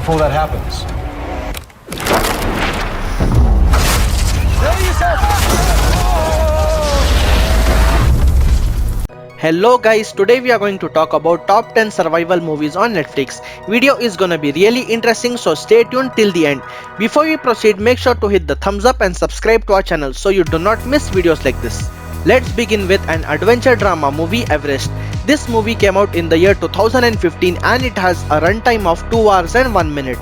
before that happens. Hello guys, today we are going to talk about top 10 survival movies on Netflix. Video is gonna be really interesting, so stay tuned till the end. Before we proceed, make sure to hit the thumbs up and subscribe to our channel so you do not miss videos like this. Let's begin with an adventure drama movie, Everest. This movie came out in the year 2015 and it has a runtime of 2 hours and 1 minute.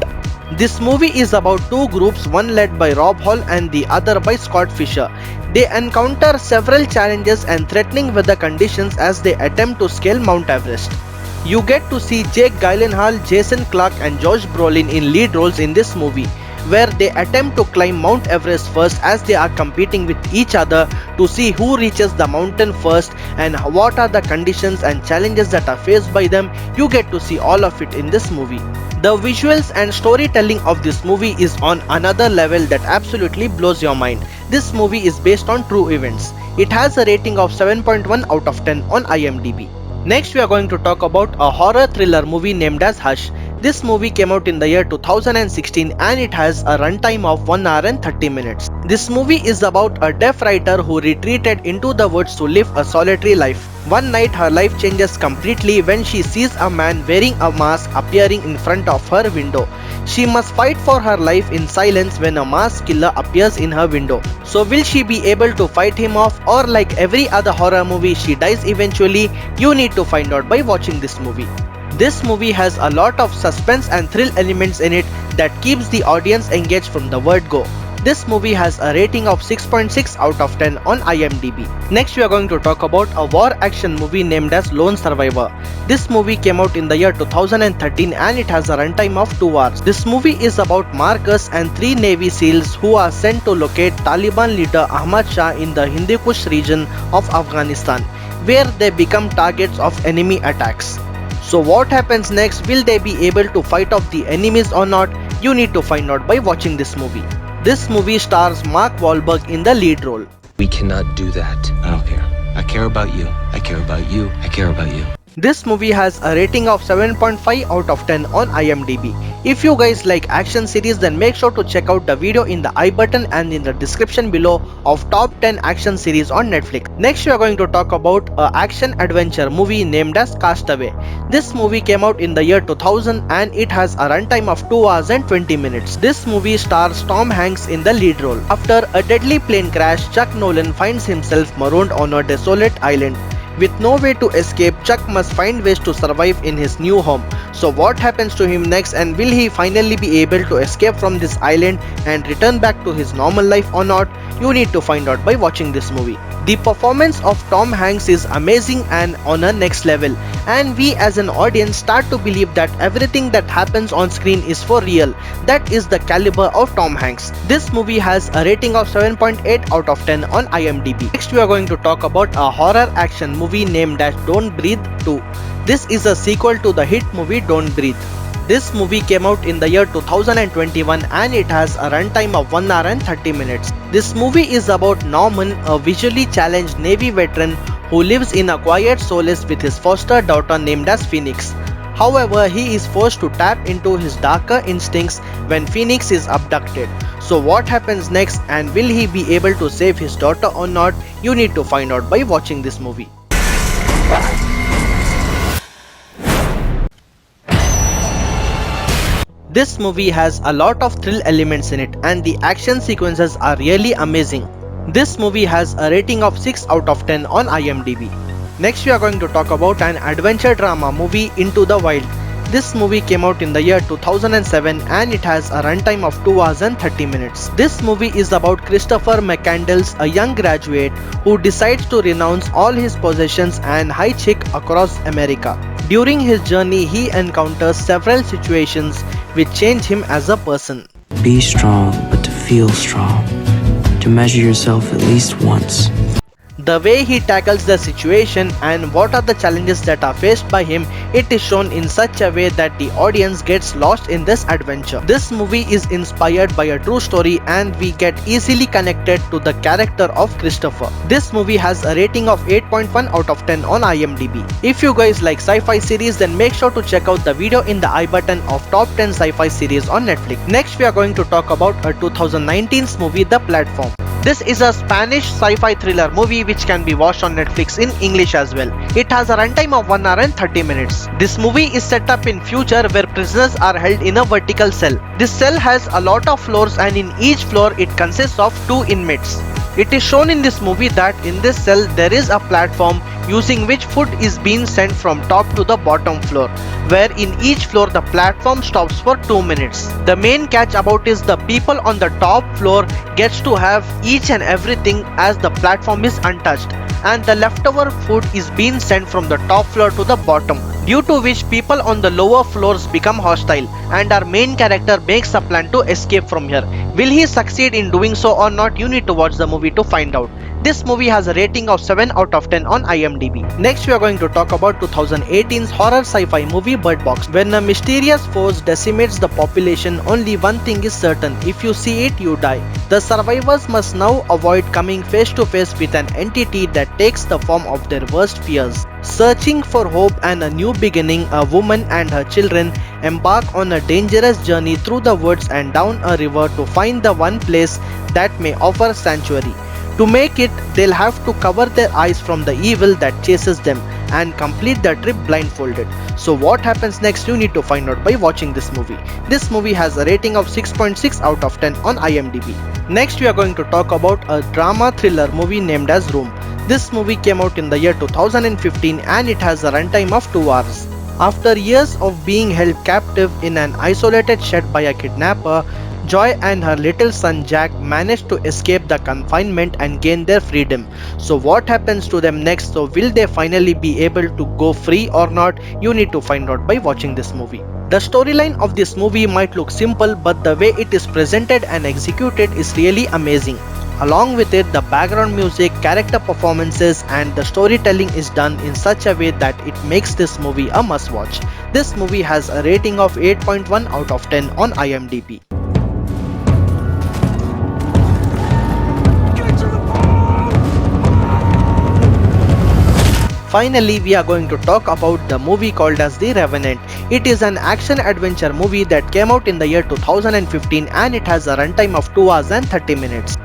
This movie is about two groups, one led by Rob Hall and the other by Scott Fisher. They encounter several challenges and threatening weather conditions as they attempt to scale Mount Everest. You get to see Jake Gyllenhaal, Jason Clarke and Josh Brolin in lead roles in this movie, where they attempt to climb Mount Everest first as they are competing with each other to see who reaches the mountain first and what are the conditions and challenges that are faced by them. You get to see all of it in this movie. The visuals and storytelling of this movie is on another level that absolutely blows your mind. This movie is based on true events. It has a rating of 7.1 out of 10 on IMDb. Next we are going to talk about a horror thriller movie named as Hush. This movie came out in the year 2016 and it has a runtime of 1 hour and 30 minutes. This movie is about a deaf writer who retreated into the woods to live a solitary life. One night her life changes completely when she sees a man wearing a mask appearing in front of her window. She must fight for her life in silence when a masked killer appears in her window. So will she be able to fight him off, or like every other horror movie she dies eventually? You need to find out by watching this movie. This movie has a lot of suspense and thrill elements in it that keeps the audience engaged from the word go. This movie has a rating of 6.6 out of 10 on IMDb. Next we are going to talk about a war action movie named as Lone Survivor. This movie came out in the year 2013 and it has a runtime of 2 hours. This movie is about Marcus and 3 Navy SEALs who are sent to locate Taliban leader Ahmad Shah in the Hindu Kush region of Afghanistan, where they become targets of enemy attacks. So what happens next? Will they be able to fight off the enemies or not? You need to find out by watching this movie. This movie stars Mark Wahlberg in the lead role. We cannot do that. I don't care. I care about you. I care about you. I care about you. This movie has a rating of 7.5 out of 10 on IMDb. If you guys like action series, then make sure to check out the video in the I button and in the description below of top 10 action series on Netflix. Next we are going to talk about a action adventure movie named as Castaway. This movie came out in the year 2000 and it has a runtime of 2 hours and 20 minutes. This movie stars Tom Hanks in the lead role. After a deadly plane crash, Chuck Nolan finds himself marooned on a desolate island. With no way to escape, Chuck must find ways to survive in his new home. So what happens to him next, and will he finally be able to escape from this island and return back to his normal life or not? You need to find out by watching this movie. The performance of Tom Hanks is amazing and on a next level, and we as an audience start to believe that everything that happens on screen is for real. That is the caliber of Tom Hanks. This movie has a rating of 7.8 out of 10 on IMDb. Next we are going to talk about a horror action movie named as Don't Breathe 2. This is a sequel to the hit movie Don't Breathe. This movie came out in the year 2021 and it has a runtime of 1 hour and 30 minutes. This movie is about Norman, a visually challenged Navy veteran who lives in a quiet solace with his foster daughter named as Phoenix. However, he is forced to tap into his darker instincts when Phoenix is abducted. So what happens next, and will he be able to save his daughter or not? You need to find out by watching this movie. This movie has a lot of thrill elements in it and the action sequences are really amazing. This movie has a rating of 6 out of 10 on IMDb. Next we are going to talk about an adventure drama movie, Into the Wild. This movie came out in the year 2007 and it has a runtime of 2 hours and 30 minutes. This movie is about Christopher McCandless, a young graduate who decides to renounce all his possessions and hitchhike across America. During his journey, he encounters several situations which change him as a person. Be strong, but to feel strong. To measure yourself at least once. The way he tackles the situation and what are the challenges that are faced by him, it is shown in such a way that the audience gets lost in this adventure. This movie is inspired by a true story and we get easily connected to the character of Christopher. This movie has a rating of 8.1 out of 10 on IMDb. If you guys like sci-fi series, then make sure to check out the video in the I button of top 10 sci-fi series on Netflix. Next we are going to talk about a 2019's movie, The Platform. This is a Spanish sci-fi thriller movie which can be watched on Netflix in English as well. It has a runtime of 1 hour and 30 minutes. This movie is set up in future where prisoners are held in a vertical cell. This cell has a lot of floors and in each floor it consists of 2 inmates. It is shown in this movie that in this cell there is a platform using which food is being sent from top to the bottom floor, where in each floor the platform stops for 2 minutes. The main catch about is the people on the top floor gets to have each and everything as the platform is untouched, and the leftover food is being sent from the top floor to the bottom, due to which people on the lower floors become hostile and our main character makes a plan to escape from here. Will he succeed in doing so or not? You need to watch the movie to find out. This movie has a rating of 7 out of 10 on IMDb. Next we are going to talk about 2018's horror sci-fi movie Bird Box. When a mysterious force decimates the population, only one thing is certain: if you see it, you die. The survivors must now avoid coming face to face with an entity that takes the form of their worst fears. Searching for hope and a new beginning, a woman and her children embark on a dangerous journey through the woods and down a river to find the one place that may offer sanctuary. To make it, they'll have to cover their eyes from the evil that chases them and complete the trip blindfolded. So what happens next? You need to find out by watching this movie. This movie has a rating of 6.6 out of 10 on IMDb. Next we are going to talk about a drama thriller movie named as Room. This movie came out in the year 2015 and it has a runtime of 2 hours. After years of being held captive in an isolated shed by a kidnapper, Joy and her little son Jack manage to escape the confinement and gain their freedom. So what happens to them next? So will they finally be able to go free or not? You need to find out by watching this movie. The storyline of this movie might look simple, but the way it is presented and executed is really amazing. Along with it, the background music, character performances and the storytelling is done in such a way that it makes this movie a must watch. This movie has a rating of 8.1 out of 10 on IMDb. Finally, we are going to talk about the movie called as The Revenant. It is an action-adventure movie that came out in the year 2015 and it has a runtime of 2 hours and 30 minutes.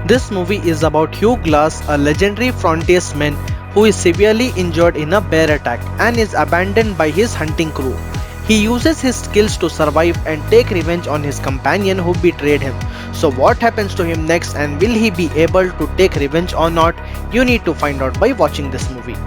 This movie is about Hugh Glass, a legendary frontiersman who is severely injured in a bear attack and is abandoned by his hunting crew. He uses his skills to survive and take revenge on his companion who betrayed him. So what happens to him next and will he be able to take revenge or not? You need to find out by watching this movie.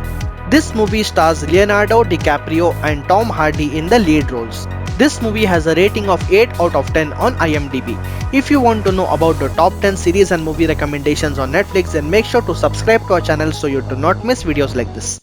This movie stars Leonardo DiCaprio and Tom Hardy in the lead roles. This movie has a rating of 8 out of 10 on IMDb. If you want to know about the top 10 series and movie recommendations on Netflix, then make sure to subscribe to our channel so you do not miss videos like this.